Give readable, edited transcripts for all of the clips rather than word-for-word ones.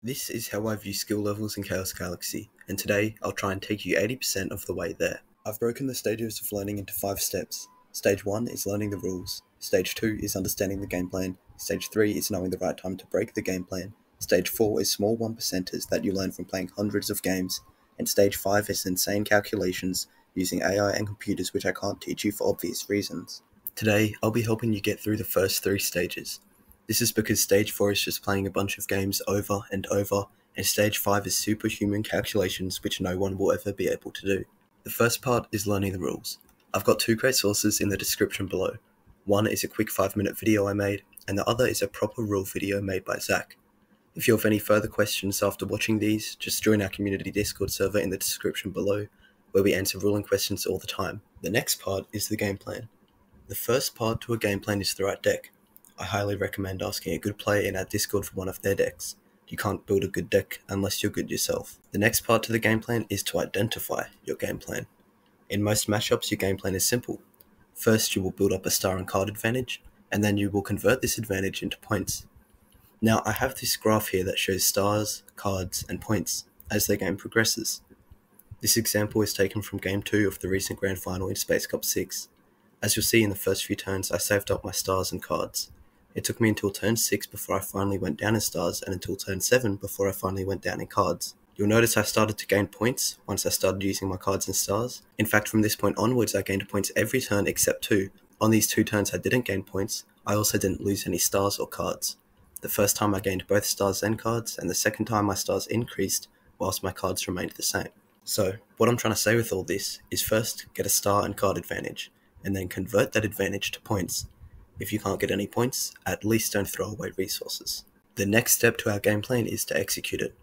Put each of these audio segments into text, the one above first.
This is how I view skill levels in Chaos Galaxy, and today I'll try and take you 80% of the way there. I've broken the stages of learning into 5 steps. Stage 1 is learning the rules, Stage 2 is understanding the game plan, Stage 3 is knowing the right time to break the game plan, Stage 4 is small 1%ers that you learn from playing hundreds of games, and Stage 5 is insane calculations using AI and computers which I can't teach you for obvious reasons. Today, I'll be helping you get through the first 3 stages. This is because Stage 4 is just playing a bunch of games over and over, and Stage 5 is superhuman calculations which no one will ever be able to do. The first part is learning the rules. I've got 2 great sources in the description below. One is a quick 5-minute video I made, and the other is a proper rule video made by Zach. If you have any further questions after watching these, just join our community Discord server in the description below, where we answer ruling questions all the time. The next part is the game plan. The first part to a game plan is the right deck. I highly recommend asking a good player in our Discord for one of their decks. You can't build a good deck unless you're good yourself. The next part to the game plan is to identify your game plan. In most matchups, your game plan is simple. First, you will build up a star and card advantage, and then you will convert this advantage into points. Now, I have this graph here that shows stars, cards, and points as the game progresses. This example is taken from Game 2 of the recent Grand Final in Space Cup 6. As you'll see in the first few turns, I saved up my stars and cards. It took me until turn 6 before I finally went down in stars, and until turn 7 before I finally went down in cards. You'll notice I started to gain points once I started using my cards and stars. In fact, from this point onwards, I gained points every turn except 2. On these 2 turns I didn't gain points, I also didn't lose any stars or cards. The first time I gained both stars and cards, and the second time my stars increased, whilst my cards remained the same. So, what I'm trying to say with all this is first get a star and card advantage, and then convert that advantage to points. If you can't get any points, at least don't throw away resources. The next step to our game plan is to execute it.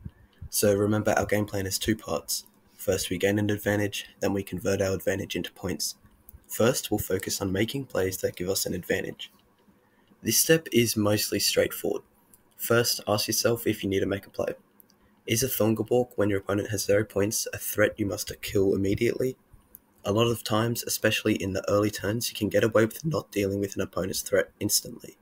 So remember, our game plan is 2 parts. First we gain an advantage, then we convert our advantage into points. First we'll focus on making plays that give us an advantage. This step is mostly straightforward. First, ask yourself if you need to make a play. Is a Thunderbolg, when your opponent has 0 points, a threat you must kill immediately? A lot of times, especially in the early turns, you can get away with not dealing with an opponent's threat instantly.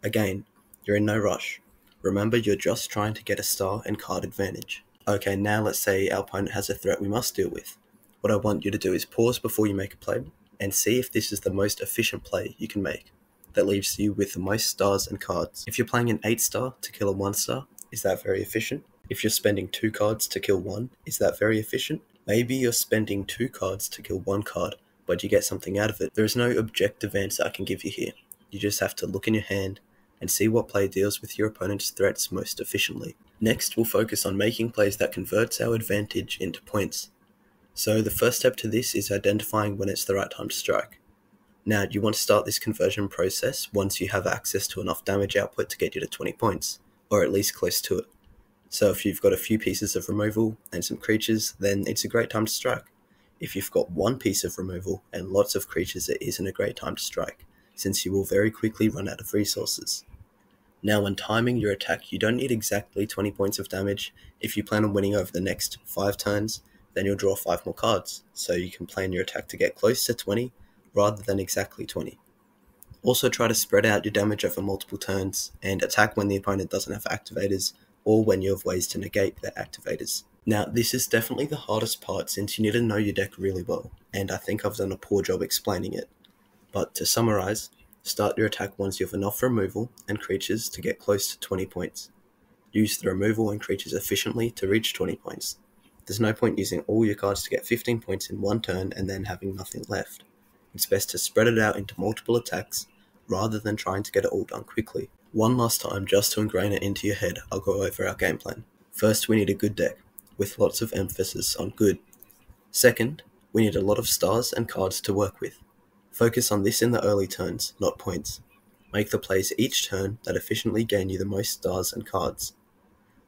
Again, you're in no rush. Remember, you're just trying to get a star and card advantage. Okay, now let's say our opponent has a threat we must deal with. What I want you to do is pause before you make a play, and see if this is the most efficient play you can make, that leaves you with the most stars and cards. If you're playing an 8-star to kill a 1-star, is that very efficient? If you're spending 2 cards to kill 1, is that very efficient? Maybe you're spending 2 cards to kill 1 card, but you get something out of it. There is no objective answer I can give you here. You just have to look in your hand and see what play deals with your opponent's threats most efficiently. Next, we'll focus on making plays that converts our advantage into points. So the first step to this is identifying when it's the right time to strike. Now, you want to start this conversion process once you have access to enough damage output to get you to 20 points, or at least close to it. So if you've got a few pieces of removal and some creatures, then it's a great time to strike. If you've got 1 piece of removal and lots of creatures, it isn't a great time to strike, since you will very quickly run out of resources. Now, when timing your attack, you don't need exactly 20 points of damage. If you plan on winning over the next 5 turns, then you'll draw 5 more cards, so you can plan your attack to get close to 20, rather than exactly 20. Also try to spread out your damage over multiple turns, and attack when the opponent doesn't have activators, or when you have ways to negate their activators. Now, this is definitely the hardest part since you need to know your deck really well, and I think I've done a poor job explaining it. But to summarize, start your attack once you have enough removal and creatures to get close to 20 points. Use the removal and creatures efficiently to reach 20 points. There's no point using all your cards to get 15 points in 1 turn and then having nothing left. It's best to spread it out into multiple attacks, rather than trying to get it all done quickly. One last time, just to ingrain it into your head, I'll go over our game plan. First, we need a good deck, with lots of emphasis on good. Second, we need a lot of stars and cards to work with. Focus on this in the early turns, not points. Make the plays each turn that efficiently gain you the most stars and cards.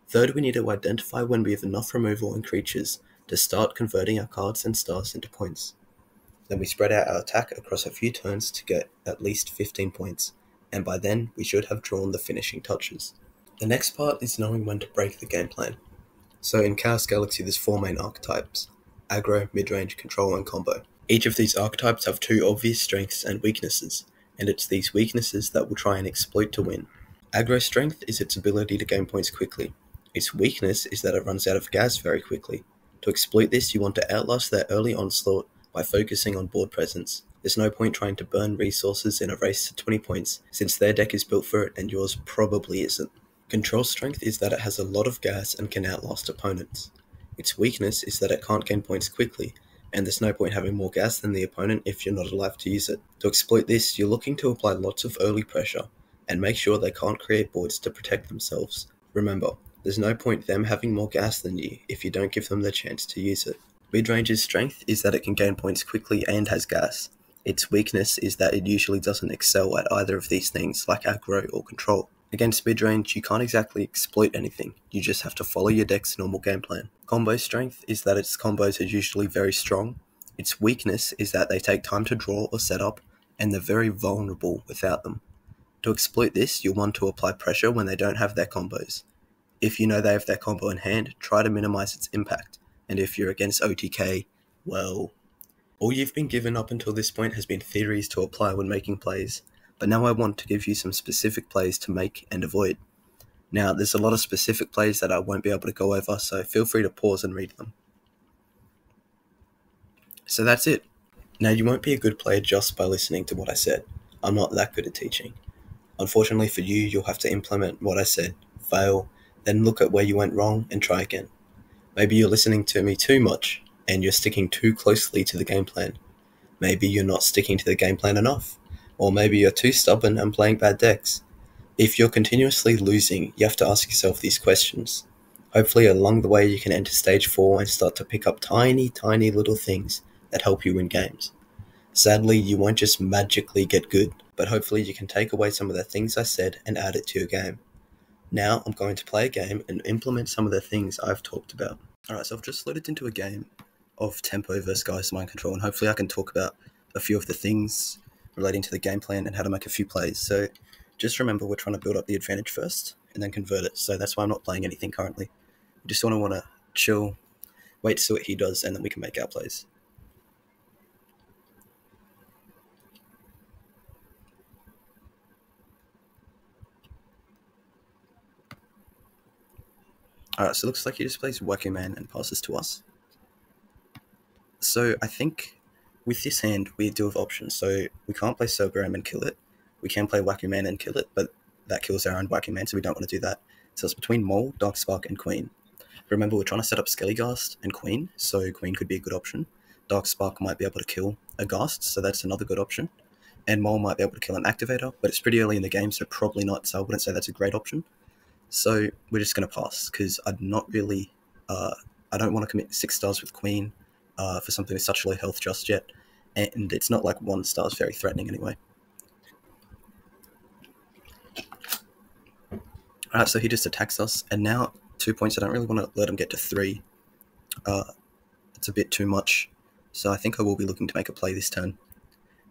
Third, we need to identify when we have enough removal and creatures to start converting our cards and stars into points. Then we spread out our attack across a few turns to get at least 15 points, and by then we should have drawn the finishing touches. The next part is knowing when to break the game plan. So in Chaos Galaxy there's 4 main archetypes: aggro, midrange, control, and combo. Each of these archetypes have 2 obvious strengths and weaknesses, and it's these weaknesses that we'll try and exploit to win. Aggro strength is its ability to gain points quickly. Its weakness is that it runs out of gas very quickly. To exploit this, you want to outlast their early onslaught by focusing on board presence. There's no point trying to burn resources in a race to 20 points, since their deck is built for it and yours probably isn't. Control strength is that it has a lot of gas and can outlast opponents. Its weakness is that it can't gain points quickly, and there's no point having more gas than the opponent if you're not alive to use it. To exploit this, you're looking to apply lots of early pressure, and make sure they can't create boards to protect themselves. Remember, there's no point them having more gas than you if you don't give them the chance to use it. Midrange's strength is that it can gain points quickly and has gas. Its weakness is that it usually doesn't excel at either of these things, like aggro or control. Against midrange, you can't exactly exploit anything, you just have to follow your deck's normal game plan. Combo strength is that its combos are usually very strong. Its weakness is that they take time to draw or set up, and they're very vulnerable without them. To exploit this, you'll want to apply pressure when they don't have their combos. If you know they have their combo in hand, try to minimize its impact, and if you're against OTK, well, all you've been given up until this point has been theories to apply when making plays, but now I want to give you some specific plays to make and avoid. Now, there's a lot of specific plays that I won't be able to go over, so feel free to pause and read them. So that's it. Now, you won't be a good player just by listening to what I said. I'm not that good at teaching. Unfortunately for you, you'll have to implement what I said, fail, then look at where you went wrong and try again. Maybe you're listening to me too much, and you're sticking too closely to the game plan. Maybe you're not sticking to the game plan enough, or maybe you're too stubborn and playing bad decks. If you're continuously losing, you have to ask yourself these questions. Hopefully along the way you can enter stage 4 and start to pick up tiny little things that help you win games. Sadly, you won't just magically get good, but hopefully you can take away some of the things I said and add it to your game. Now I'm going to play a game and implement some of the things I've talked about. Alright, so I've just loaded into a game of Tempo versus Geist Mind Control, and hopefully I can talk about a few of the things relating to the game plan and how to make a few plays. So just remember, we're trying to build up the advantage first and then convert it. So that's why I'm not playing anything currently. We just want to chill, wait to see what he does, and then we can make our plays. Alright, so it looks like he just plays Wacky Man and passes to us. So I think with this hand, we do have options. So we can't play Cerberus and kill it. We can play Wacky Man and kill it, but that kills our own Wacky Man, so we don't want to do that. So it's between Mole, Darkspark, and Queen. Remember, we're trying to set up Skellyghast and Queen, so Queen could be a good option. Darkspark might be able to kill a Ghast, so that's another good option. And Mole might be able to kill an Activator, but it's pretty early in the game, so probably not, so I wouldn't say that's a great option. So we're just going to pass, because I'm not really... I don't want to commit 6 stars with Queen for something with such low health just yet, and it's not like 1 star is very threatening anyway. Alright, so he just attacks us, and now 2 points. I don't really want to let him get to 3. It's a bit too much, so I think I will be looking to make a play this turn.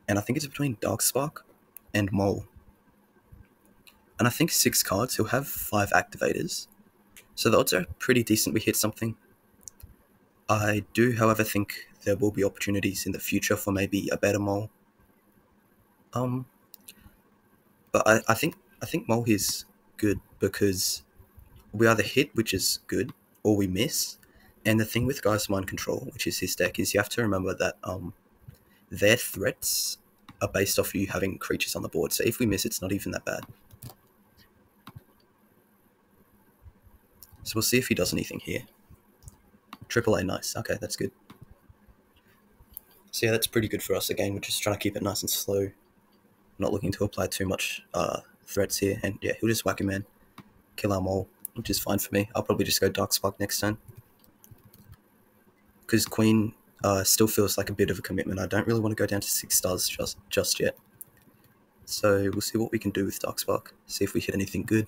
And I think it's between Darkspark and Mole. And I think 6 cards, he'll have 5 activators, so the odds are pretty decent we hit something. I do, however, think there will be opportunities in the future for maybe a better Mole. But I think Mole is good because we either hit, which is good, or we miss. And the thing with Geist Mind Control, which is his deck, is you have to remember that their threats are based off you having creatures on the board. So if we miss, it's not even that bad. So we'll see if he does anything here. AAA, nice. Okay, that's good. So yeah, that's pretty good for us. Again, we're just trying to keep it nice and slow. Not looking to apply too much threats here. And yeah, he'll just whack him in. Kill our Mole, which is fine for me. I'll probably just go Darkspark next turn. Because Queen still feels like a bit of a commitment. I don't really want to go down to 6 stars just yet. So we'll see what we can do with Darkspark. See if we hit anything good.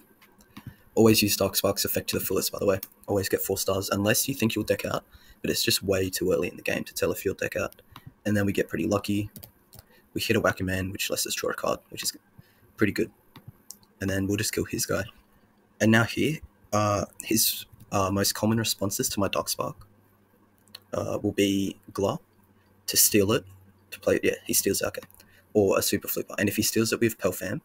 Always use Darkspark's effect to the fullest, by the way. Always get 4 stars, unless you think you'll deck out. But it's just way too early in the game to tell if you'll deck out. And then we get pretty lucky. We hit a Wacky Man, which lets us draw a card, which is pretty good. And then we'll just kill his guy. And now here, his most common responses to my Darkspark will be Glah, to steal it, to play, yeah, he steals it, okay, or a Super Flipper. And if he steals it, we have Pelfam.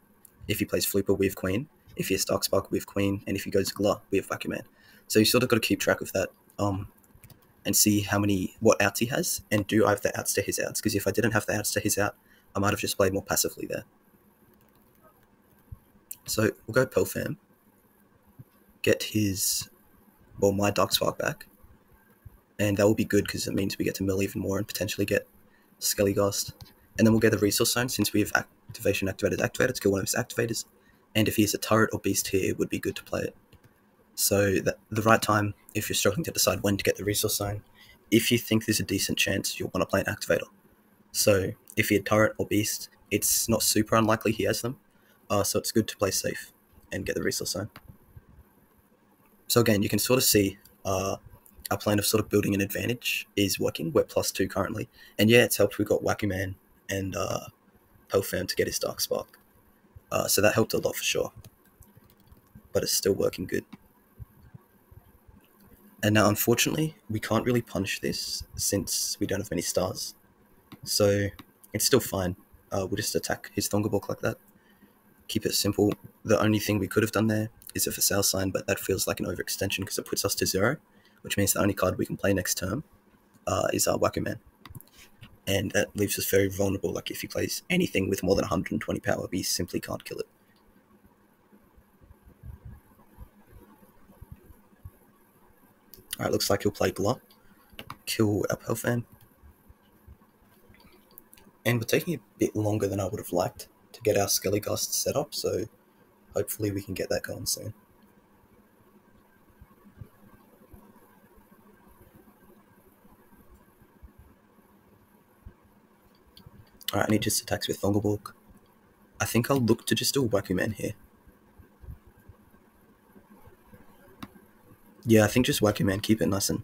If he plays Flipper, we have Queen. If he has Darkspark, we have Queen. And if he goes Glah, we have Wacky Man. So you sort of got to keep track of that, and see what outs he has, and do I have the outs to his outs? Because if I didn't have the outs to his out, I might have just played more passively there. So we'll go Pelfam, get my Darkspark back, and that will be good because it means we get to mill even more and potentially get Skelligast. And then we'll get the Resource Zone since we have activation activated to kill one of his activators. And if he has a turret or beast here, it would be good to play it. So the right time, if you're struggling to decide when to get the Resource Zone, if you think there's a decent chance, you'll want to play an activator. So if he had turret or beast, it's not super unlikely he has them. So it's good to play safe and get the Resource Zone. So again, you can sort of see our plan of sort of building an advantage is working. We're +2 currently. And yeah, it's helped. We've got Wackyman and Pelfam to get his Darkspark. So that helped a lot for sure. But it's still working good. And now, unfortunately, we can't really punish this since we don't have many stars. So it's still fine. We'll just attack his Thunderbolt like that. Keep it simple. The only thing we could have done there is a Facile Sign, but that feels like an overextension because it puts us to 0, which means the only card we can play next turn is our Wackyman. And that leaves us very vulnerable. Like if he plays anything with more than 120 power, we simply can't kill it. Alright, looks like he'll play Glop, kill our Pelfam. And we're taking a bit longer than I would have liked to get our Skelligast set up, so hopefully we can get that going soon. Alright, and he just attacks with Thunderbolt. I think I'll look to just do a Wackyman here. Yeah, I think just Wackyman, keep it nice and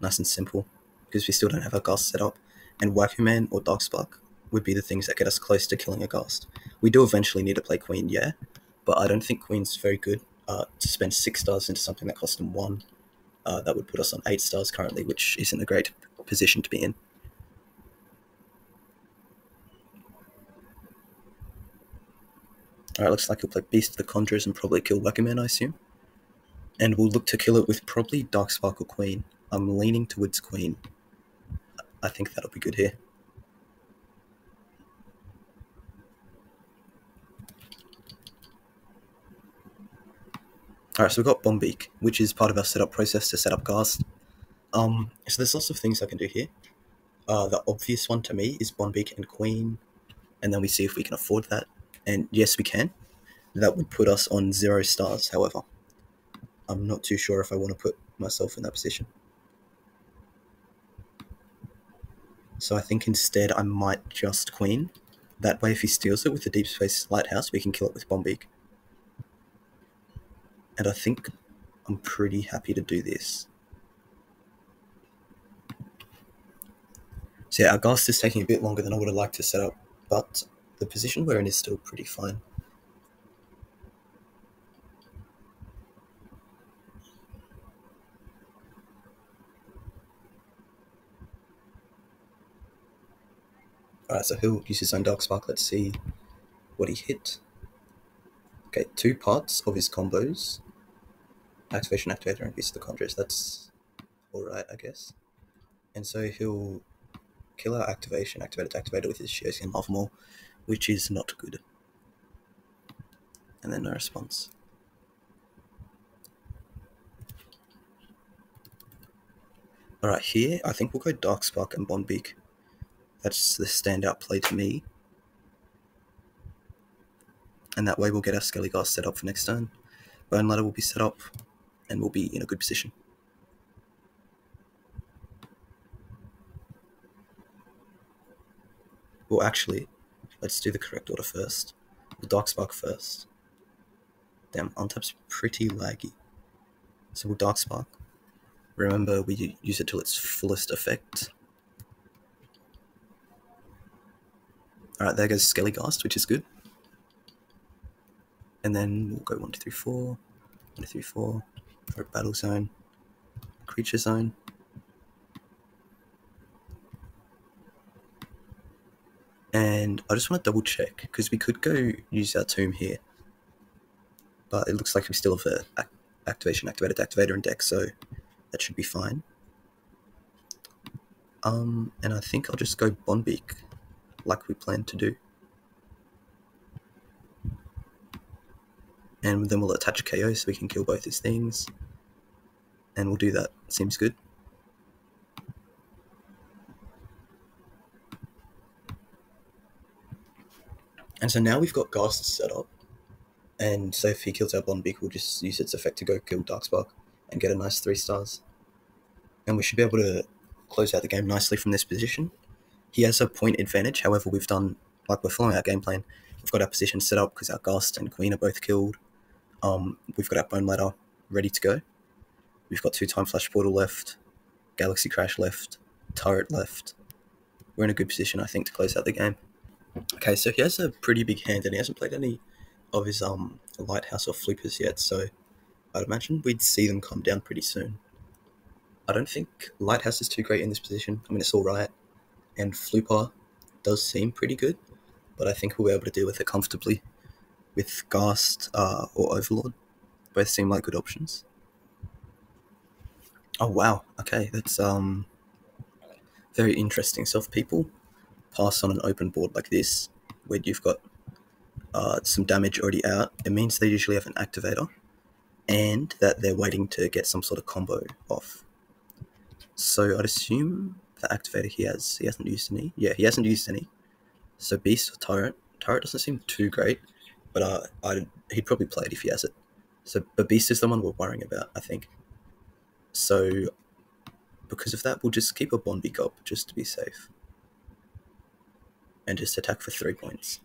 simple, because we still don't have our Ghast set up, and Wackyman or Darkspark would be the things that get us close to killing a Ghast. We do eventually need to play Queen, yeah, but I don't think Queen's very good. To spend 6 stars into something that cost him 1, that would put us on 8 stars currently, which isn't a great position to be in. Alright, looks like he'll play Beast of the Conjurers and probably kill Wackyman, I assume. And we'll look to kill it with probably Darkspark or Queen. I'm leaning towards Queen. I think that'll be good here. Alright, so we've got Bombeak, which is part of our setup process to set up Ghast. So there's lots of things I can do here. The obvious one to me is Bombeak and Queen, and then we see if we can afford that. And yes, we can. That would put us on 0 stars, however. I'm not too sure if I want to put myself in that position. So I think instead I might just Queen. That way if he steals it with the Deep Space Lighthouse, we can kill it with Bombeak. And I think I'm pretty happy to do this. So yeah, our Ghast is taking a bit longer than I would have liked to set up, but the position we're in is still pretty fine. Alright, so he'll use his own Darkspark. Let's see what he hit. Okay, 2 parts of his combos. Activation, Activator, and Beast of the Conjurers. That's alright, I guess. And so he'll kill our activation, activator with his Sheotian Lava Maul, which is not good. And then no response. Alright, here I think we'll go Darkspark and Bombeak. That's the standout play to me. And that way we'll get our Skelligast set up for next turn. Bone Ladder will be set up, and we'll be in a good position. Well, actually, let's do the correct order first. We'll Darkspark first. Damn, untap's pretty laggy. So we'll Darkspark. Remember, we use it till its fullest effect. Alright, there goes Skelligast, which is good. And then we'll go 1, 2, 3, 4. 1, 2, 3, 4. For Battle Zone. Creature Zone. And I just want to double check, because we could go use our Tomb here. But it looks like we still have activation, activator to activator, and deck, so that should be fine. And I think I'll just go Bonbeak, like we planned to do. And then we'll attach a KO so we can kill both his things. And we'll do that. Seems good. And so now we've got Ghast set up. And so if he kills our Bonbeak, we'll just use its effect to go kill Darkspark and get a nice 3 stars. And we should be able to close out the game nicely from this position. He has a point advantage, however we're following our game plan. We've got our position set up because our Ghast and Queen are both killed. We've got our Bone Ladder ready to go. We've got 2 Time Flash Portal left, Galaxy Crash left, Turret left. We're in a good position, I think, to close out the game. Okay, so he has a pretty big hand and he hasn't played any of his Lighthouse or Floopers yet, so I'd imagine we'd see them come down pretty soon. I don't think Lighthouse is too great in this position. I mean, it's alright, and Flooper does seem pretty good, but I think we'll be able to deal with it comfortably. With Ghast or Overlord, both seem like good options. Oh wow, okay, that's very interesting. So if people pass on an open board like this, where you've got some damage already out, it means they usually have an activator, and that they're waiting to get some sort of combo off. So I'd assume the activator he hasn't used any. Yeah, he hasn't used any. So Beast or Turret. Turret doesn't seem too great, but he'd probably play it if he has it. So, but Beast is the one we're worrying about, I think. So because of that, we'll just keep a Bonbeak up just to be safe. And just attack for 3 points.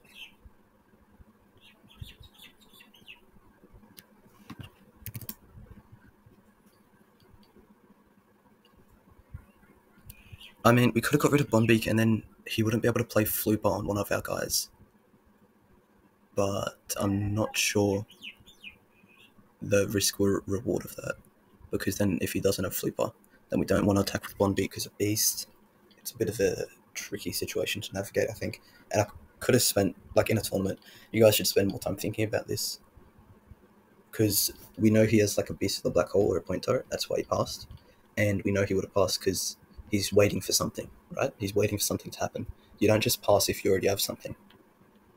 I mean, we could have got rid of Bonbeak and then he wouldn't be able to play Flooper on one of our guys. But I'm not sure the risk or reward of that. Because then if he doesn't have Flooper, then we don't want to attack with Bonbeak because of Beast. It's a bit of a tricky situation to navigate, I think. And I could have spent, like in a tournament, you guys should spend more time thinking about this. Because we know he has like a Beast of the Black Hole or a Point Turret, that's why he passed. And we know he would have passed because he's waiting for something, right? He's waiting for something to happen. You don't just pass if you already have something.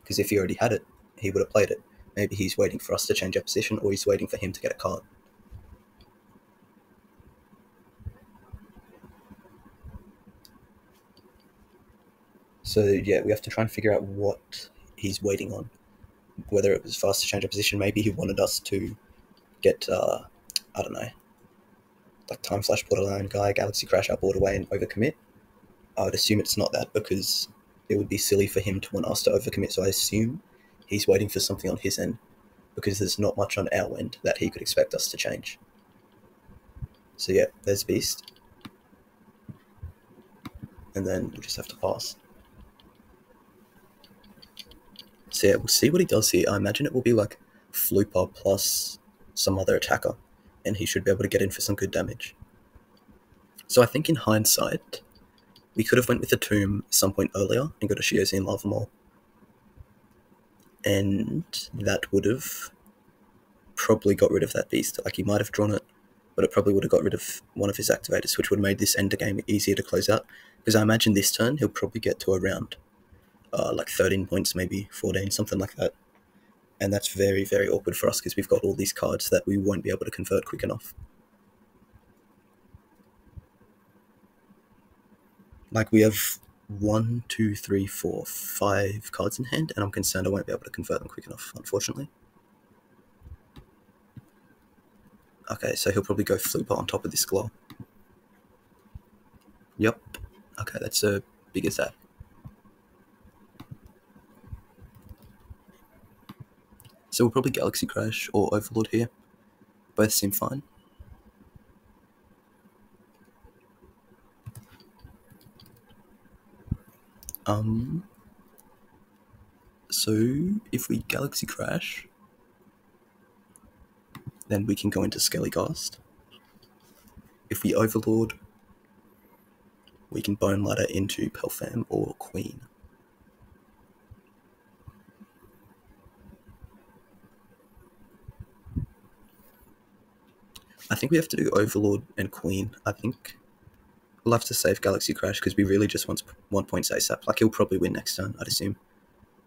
Because if he already had it, he would have played it. Maybe he's waiting for us to change our position, or he's waiting for him to get a card. So yeah, we have to try and figure out what he's waiting on. Whether it was for us to change our position, maybe he wanted us to get, I don't know, like Time Flash Borderline guy, Galaxy Crash our board away and overcommit. I would assume it's not that because it would be silly for him to want us to overcommit, so I assume he's waiting for something on his end because there's not much on our end that he could expect us to change. So yeah, there's Beast. And then we'll just have to pass. So yeah, we'll see what he does here. I imagine it will be like Flooper plus some other attacker, and he should be able to get in for some good damage. So I think in hindsight, we could have went with the Tomb some point earlier and got a Shiozine and Lava Maul. And that would have probably got rid of that Beast. Like, he might have drawn it, but it probably would have got rid of one of his activators, which would have made this end game easier to close out. Because I imagine this turn, he'll probably get to around like 13 points, maybe 14, something like that. And that's very, very awkward for us because we've got all these cards that we won't be able to convert quick enough. Like, we have 1, 2, 3, 4, 5 cards in hand, and I'm concerned I won't be able to convert them quick enough, unfortunately. Okay, so he'll probably go Flooper on top of this Glow. Yep. Okay, that's a big as that. So we'll probably Galaxy Crash or Overlord here. Both seem fine. So if we Galaxy Crash, then we can go into Skelly Ghast. If we Overlord, we can Bone Ladder into Pelfam or Queen. I think we have to do Overlord and Queen. I think we'll have to save Galaxy Crash because we really just want points ASAP. Like, he'll probably win next turn, I'd assume.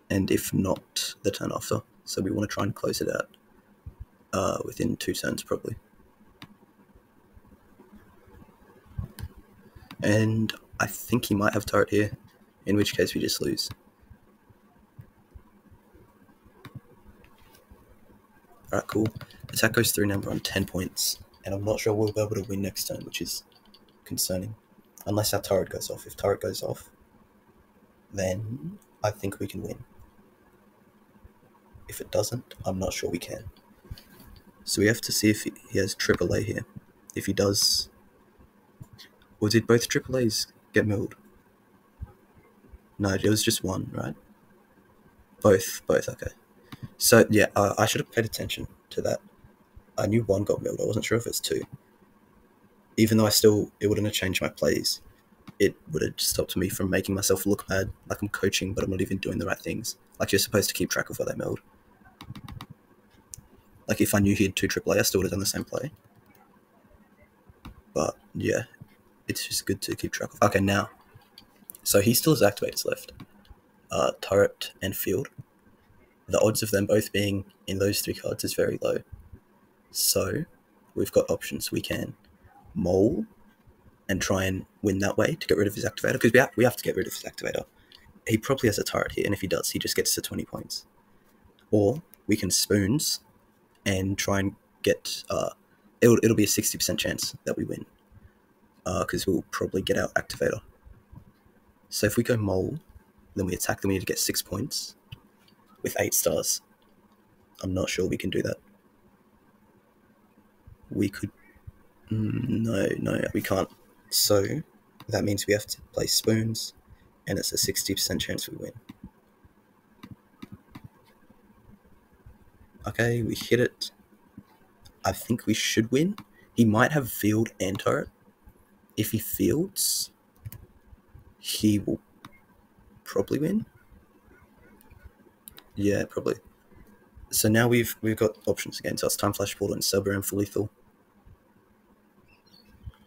And if not, the turn after. So we want to try and close it out within 2 turns, probably. And I think he might have turret here, in which case we just lose. Alright, cool. Attack goes through now, we're on 10 points. And I'm not sure we'll be able to win next turn, which is concerning. Unless our turret goes off. If turret goes off, then I think we can win. If it doesn't, I'm not sure we can. So we have to see if he has AAA here. If he does... Or did both AAAs get milled? No, it was just one, right? Both, okay. So, yeah, I should have paid attention to that. I knew one got milled, I wasn't sure if it's two. Even though it wouldn't have changed my plays. It would have stopped me from making myself look bad, like I'm coaching, but I'm not even doing the right things. Like, you're supposed to keep track of what they milled. Like, if I knew he had 2 AAA, I still would have done the same play. But, yeah, it's just good to keep track of. Okay, now. So he still has activators left. Turret and field. The odds of them both being in those 3 cards is very low. So, we've got options. We can mole and try and win that way to get rid of his activator, because we have to get rid of his activator. He probably has a turret here, and if he does, he just gets to 20 points. Or we can spoons and try and get... it'll be a 60% chance that we win, because we'll probably get our activator. So if we go mole, then we attack, then we need to get 6 points with 8 stars. I'm not sure we can do that. We could... No, we can't. So that means we have to play spoons, and it's a 60% chance we win. Okay, we hit it. I think we should win. He might have field and turret. If he fields, he will probably win. Yeah, probably. So now we've got options again. So it's Time Flash Portal and Cerberus for lethal,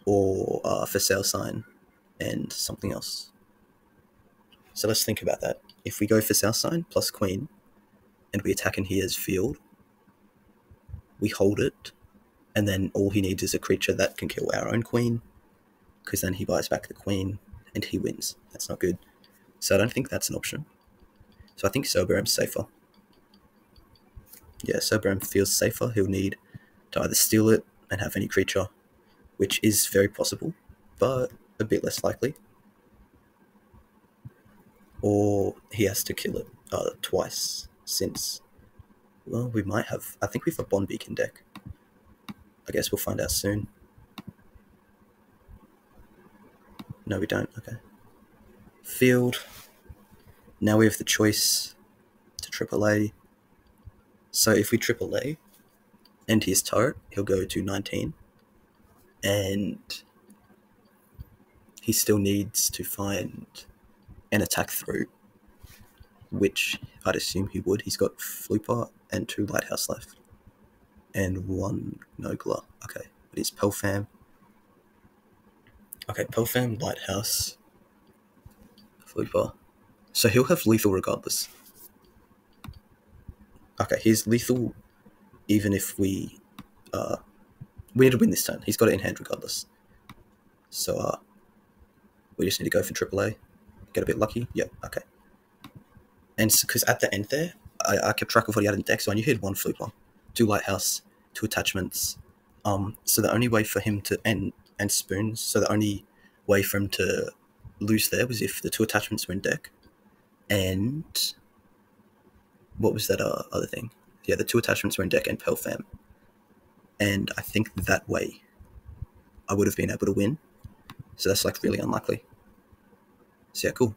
or for Sale Sign and something else. So let's think about that. If we go for Sale Sign plus Queen, and we attack and he has field, we hold it, and then all he needs is a creature that can kill our own Queen, because then he buys back the Queen and he wins. That's not good. So I don't think that's an option. So I think Cerberum's safer. Yeah, Cerberum feels safer. He'll need to either steal it and have any creature, which is very possible, but a bit less likely. Or he has to kill it twice, since... Well, we might have... I think we have a Bond Beacon deck. I guess we'll find out soon. No, we don't. Okay. Field. Now we have the choice to AAA. So if we AAA and his turret, he'll go to 19. And he still needs to find an attack through, which I'd assume he would. He's got Flooper and 2 Lighthouse left. And 1 Nogla. Okay, it is Pelfam. Okay, Pelfam, Lighthouse, Flooper. So he'll have lethal regardless. Okay, he's lethal even if we need to win this turn. He's got it in hand regardless. So we just need to go for AAA. Get a bit lucky. Yep, okay. And because at the end there, I kept track of what he had in deck, so I knew he had 1 Flooper, 2 Lighthouse, 2 attachments. So the only way for him to... And spoons, so the only way for him to lose there was if the 2 attachments were in deck. And... What was that other thing? Yeah, the 2 attachments were in deck and Pelfam. And I think that way I would have been able to win. So that's like really unlikely. So yeah, cool.